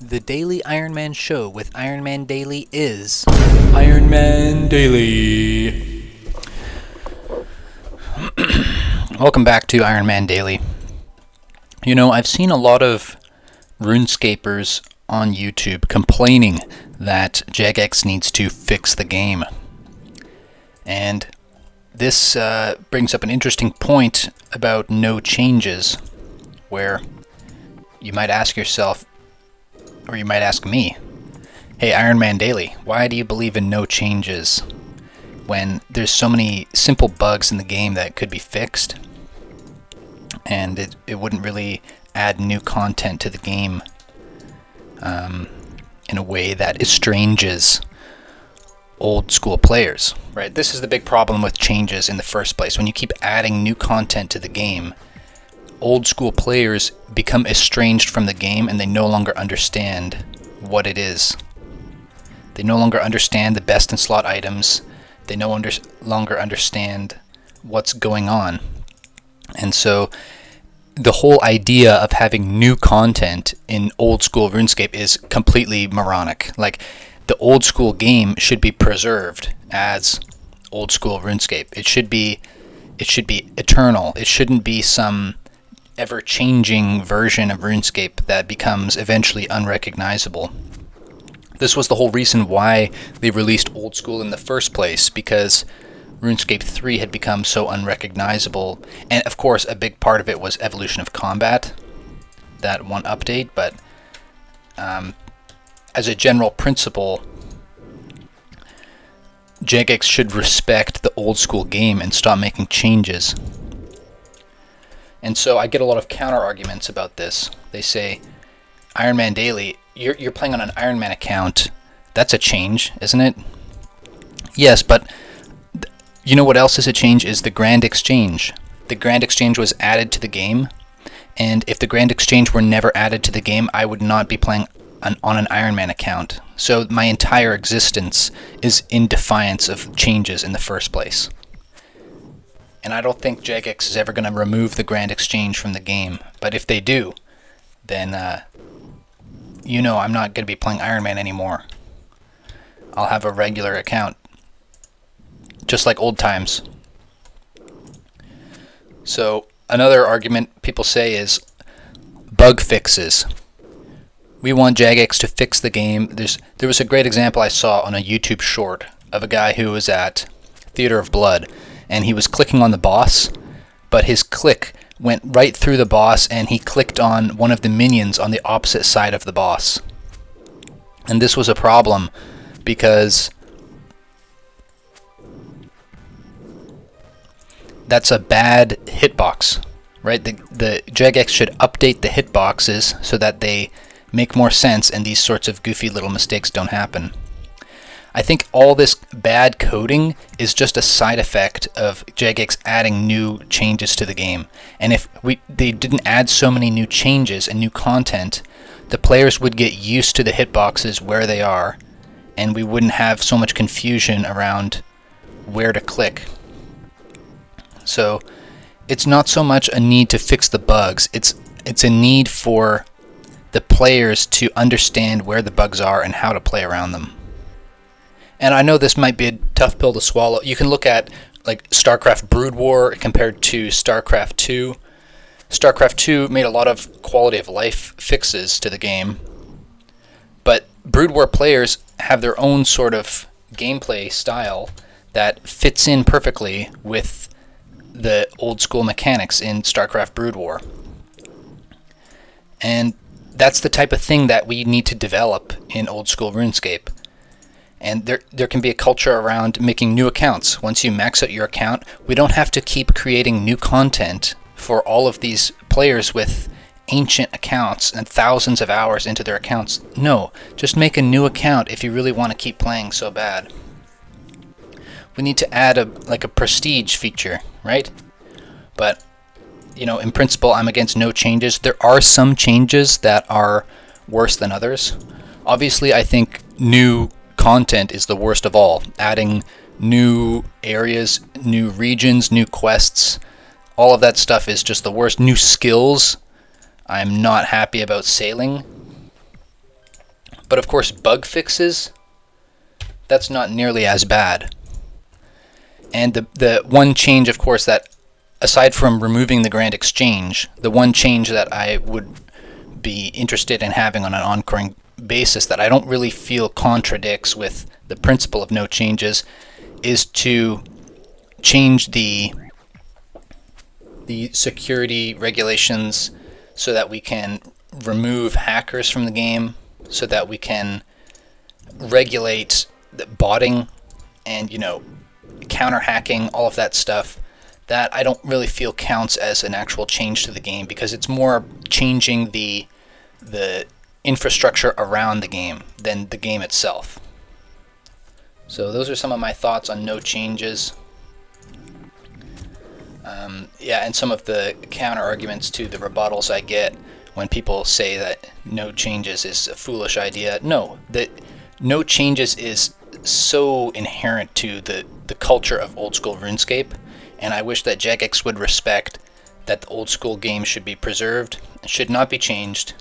The Daily Ironman Show with Ironman Daily is Ironman Daily. Welcome back to Ironman Daily. You know, I've seen a lot of RuneScapers on YouTube complaining that Jagex needs to fix the game. And this brings up an interesting point about no changes, where you might ask yourself, or you might ask me, hey, Ironman Daily, why do you believe in no changes when there's so many simple bugs in the game that could be fixed, and it wouldn't really add new content to the game in a way that estranges old school players, right? This is the big problem with changes in the first place. When you keep adding new content to the game, old school players become estranged from the game and they no longer understand what it is. They no longer understand the best in slot items. They no longer understand what's going on. And so the whole idea of having new content in old school RuneScape is completely moronic. Like, the old school game should be preserved as old school RuneScape. It should be eternal. It shouldn't be some ever-changing version of RuneScape that becomes eventually unrecognizable. This was the whole reason why they released Old School in the first place, because RuneScape 3 had become so unrecognizable. And of course, a big part of it was Evolution of Combat, that one update, but as a general principle, Jagex should respect the old school game and stop making changes. And so I get a lot of counter-arguments about this. They say, Ironman Daily, you're playing on an Ironman account. That's a change, isn't it? Yes, but you know what else is a change is the Grand Exchange. The Grand Exchange was added to the game, and if the Grand Exchange were never added to the game, I would not be playing on an Ironman account. So my entire existence is in defiance of changes in the first place. And I don't think Jagex is ever going to remove the Grand Exchange from the game. But if they do, then I'm not going to be playing Ironman anymore. I'll have a regular account, just like old times. So another argument people say is bug fixes. We want Jagex to fix the game. There was a great example I saw on a YouTube short of a guy who was at Theater of Blood, and he was clicking on the boss, but his click went right through the boss, and he clicked on one of the minions on the opposite side of the boss. And this was a problem because that's a bad hitbox, right? The Jagex should update the hitboxes so that they make more sense and these sorts of goofy little mistakes don't happen. I think all this bad coding is just a side effect of Jagex adding new changes to the game. And if they didn't add so many new changes and new content, the players would get used to the hitboxes where they are, and we wouldn't have so much confusion around where to click. So it's not so much a need to fix the bugs, it's a need for the players to understand where the bugs are and how to play around them. And I know this might be a tough pill to swallow. You can look at like StarCraft Brood War compared to StarCraft 2. StarCraft 2 made a lot of quality of life fixes to the game, but Brood War players have their own sort of gameplay style that fits in perfectly with the old school mechanics in StarCraft Brood War. And that's the type of thing that we need to develop in old school RuneScape. And there can be a culture around making new accounts. Once you max out your account, we don't have to keep creating new content for all of these players with ancient accounts and thousands of hours into their accounts. No, just make a new account if you really want to keep playing so bad. We need to add a prestige feature, right? But in principle, I'm against no changes. There are some changes that are worse than others. Obviously, I think new content is the worst of all. Adding new areas, new regions, new quests, all of that stuff is just the worst. New skills. I'm not happy about sailing. But of course, bug fixes, that's not nearly as bad. And the one change, of course, that aside from removing the Grand Exchange, the one change that I would be interested in having on an ongoing basis that I don't really feel contradicts with the principle of no changes is to change the security regulations so that we can remove hackers from the game, so that we can regulate the botting and, counter hacking, all of that stuff. That I don't really feel counts as an actual change to the game, because it's more changing the infrastructure around the game than the game itself. So those are some of my thoughts on no changes. And some of the counter arguments to the rebuttals I get when people say that no changes is a foolish idea. No, that no changes is so inherent to the culture of old school RuneScape, and I wish that Jagex would respect that the old school game should be preserved, should not be changed,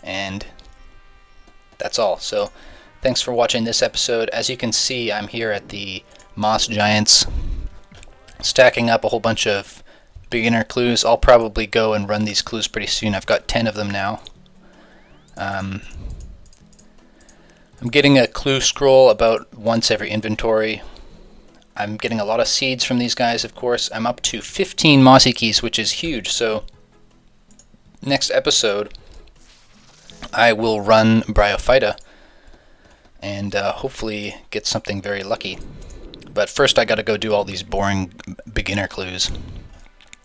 and that's all. So thanks for watching this episode. As you can see, I'm here at the Moss Giants, stacking up a whole bunch of beginner clues. I'll probably go and run these clues pretty soon. I've got 10 of them now. I'm getting a clue scroll about once every inventory. I'm getting a lot of seeds from these guys, of course. I'm up to 15 Mossy Keys, which is huge. So next episode, I will run Bryophyta and hopefully get something very lucky. But first I gotta go do all these boring beginner clues.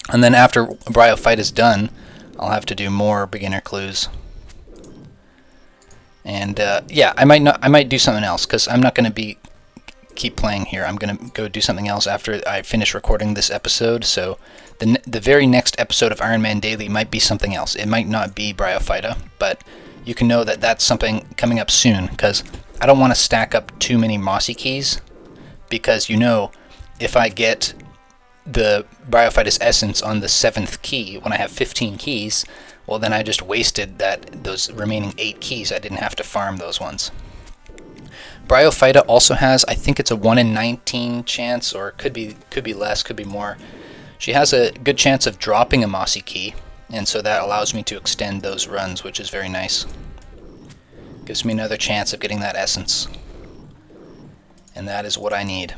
And then after Bryophyte is done, I'll have to do more beginner clues. And I might do something else, because I'm not going to keep playing here. I'm going to go do something else after I finish recording this episode. So the very next episode of Ironman Daily might be something else. It might not be Bryophyta, but you can know that that's something coming up soon, because I don't want to stack up too many Mossy Keys, because if I get the Bryophytus Essence on the 7th key when I have 15 keys, well, then I just wasted those remaining 8 keys. I didn't have to farm those ones. Bryophyta also has, I think it's a 1 in 19 chance, or it could be less, could be more. She has a good chance of dropping a Mossy Key, and so that allows me to extend those runs, which is very nice. Gives me another chance of getting that essence. And that is what I need.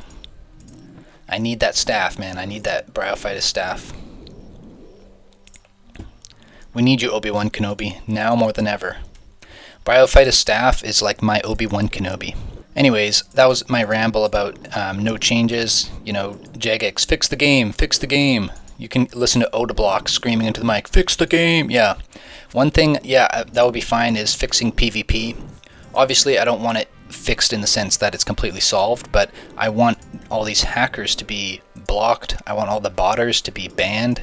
I need that staff, man. I need that Bryophytus staff. We need you, Obi-Wan Kenobi, now more than ever. Bryophytus staff is like my Obi-Wan Kenobi. Anyways, that was my ramble about no changes. Jagex, fix the game, fix the game. You can listen to Odablock screaming into the mic, fix the game, yeah. One thing, that would be fine, is fixing PvP. Obviously, I don't want it fixed in the sense that it's completely solved, but I want all these hackers to be blocked. I want all the botters to be banned.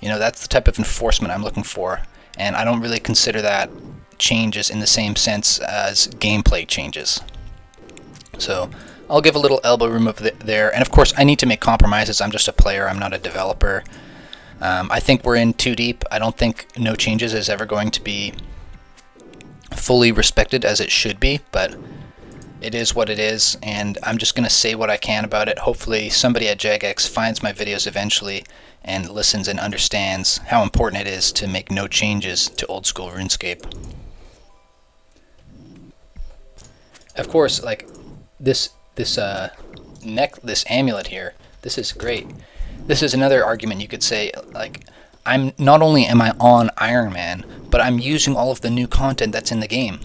That's the type of enforcement I'm looking for, and I don't really consider that changes in the same sense as gameplay changes. So I'll give a little elbow room over there, and of course I need to make compromises. I'm just a player, I'm not a developer. I think we're in too deep. I don't think no changes is ever going to be fully respected as it should be, but it is what it is, and I'm just going to say what I can about it. Hopefully somebody at Jagex finds my videos eventually and listens and understands how important it is to make no changes to old school RuneScape. Of course, like this amulet here, this is great. This is another argument you could say, like, not only am I on Ironman, but I'm using all of the new content that's in the game.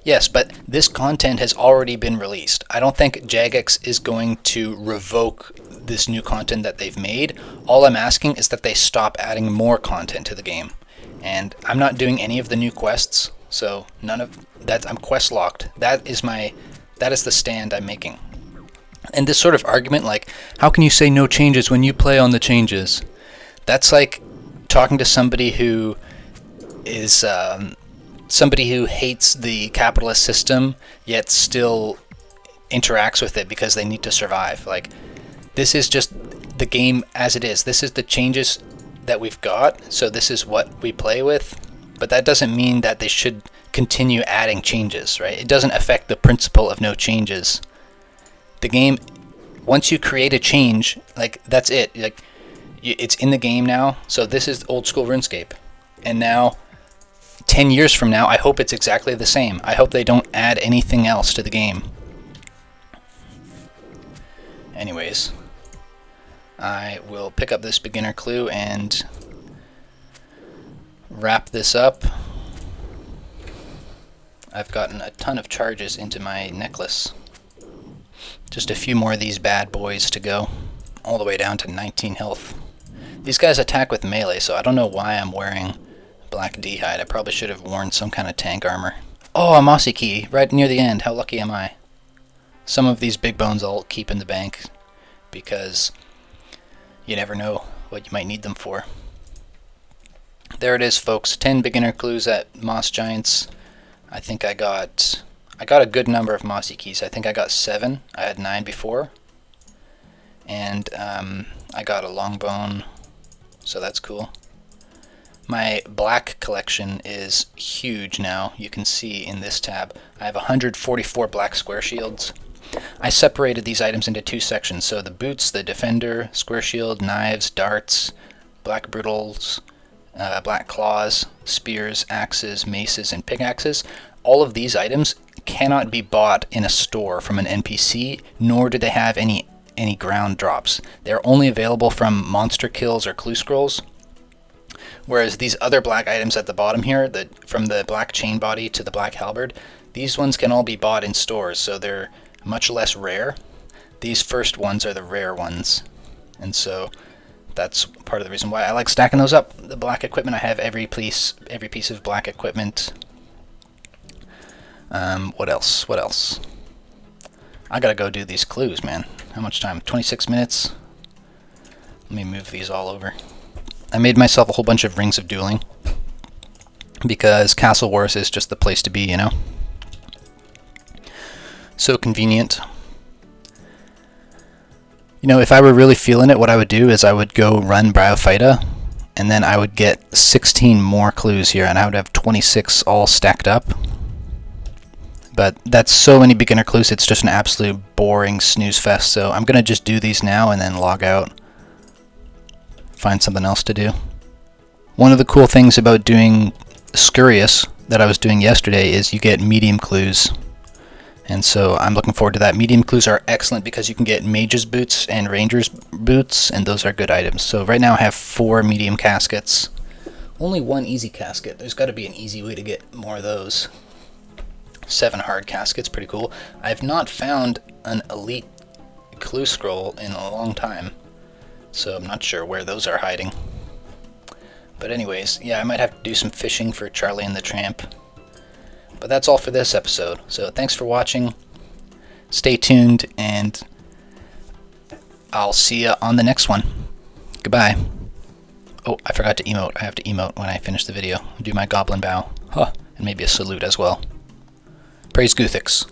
Yes, but this content has already been released. I don't think Jagex is going to revoke this new content that they've made. All I'm asking is that they stop adding more content to the game. And I'm not doing any of the new quests, so none of that. I'm quest locked. That is the stand I'm making. And this sort of argument, like, how can you say no changes when you play on the changes? That's like talking to somebody who is somebody who hates the capitalist system yet still interacts with it because they need to survive. Like, this is just the game as it is. This is the changes that we've got, so this is what we play with, but that doesn't mean that they should continue adding changes, right? It doesn't affect the principle of no changes. The game, once you create a change, like, that's it. Like, it's in the game now, so this is old school RuneScape. And now, 10 years from now, I hope it's exactly the same. I hope they don't add anything else to the game. Anyways, I will pick up this beginner clue and wrap this up. I've gotten a ton of charges into my necklace. Just a few more of these bad boys to go, all the way down to 19 health. These guys attack with melee, so I don't know why I'm wearing black D-hide. I probably should have worn some kind of tank armor. Oh, a mossy key, right near the end. How lucky am I? Some of these big bones I'll keep in the bank, because you never know what you might need them for. There it is, folks. 10 beginner clues at Moss Giants. I think I got a good number of mossy keys. I think I got 7. I had 9 before. And I got a long bone, so that's cool. My black collection is huge now. You can see in this tab. I have 144 black square shields. I separated these items into 2 sections. So the boots, the defender, square shield, knives, darts, black brutals, black claws, spears, axes, maces, and pickaxes. All of these items cannot be bought in a store from an NPC, nor do they have any ground drops. They're only available from monster kills or clue scrolls. Whereas these other black items at the bottom here, from the black chain body to the black halberd, these ones can all be bought in stores, so they're much less rare. These first ones are the rare ones, and so that's part of the reason why I like stacking those up. The black equipment, I have every piece of black equipment. What else? I gotta go do these clues, man. How much time? 26 minutes? Let me move these all over. I made myself a whole bunch of rings of dueling, because Castle Wars is just the place to be, you know? So convenient. You know, if I were really feeling it, what I would do is I would go run Bryophyta, and then I would get 16 more clues here, and I would have 26 all stacked up. But that's so many beginner clues, it's just an absolute boring snooze fest, so I'm going to just do these now and then log out. Find something else to do. One of the cool things about doing Scurious that I was doing yesterday is you get medium clues. And so I'm looking forward to that. Medium clues are excellent because you can get mage's boots and ranger's boots, and those are good items. So right now I have 4 medium caskets. Only 1 easy casket. There's got to be an easy way to get more of those. 7 hard caskets, pretty cool. I've not found an elite clue scroll in a long time, so I'm not sure where those are hiding. But anyways, yeah, I might have to do some fishing for Charlie and the Tramp. But that's all for this episode. So thanks for watching. Stay tuned, and I'll see you on the next one. Goodbye. Oh, I forgot to emote. I have to emote when I finish the video. Do my goblin bow. Huh. And maybe a salute as well. Praise Guthix.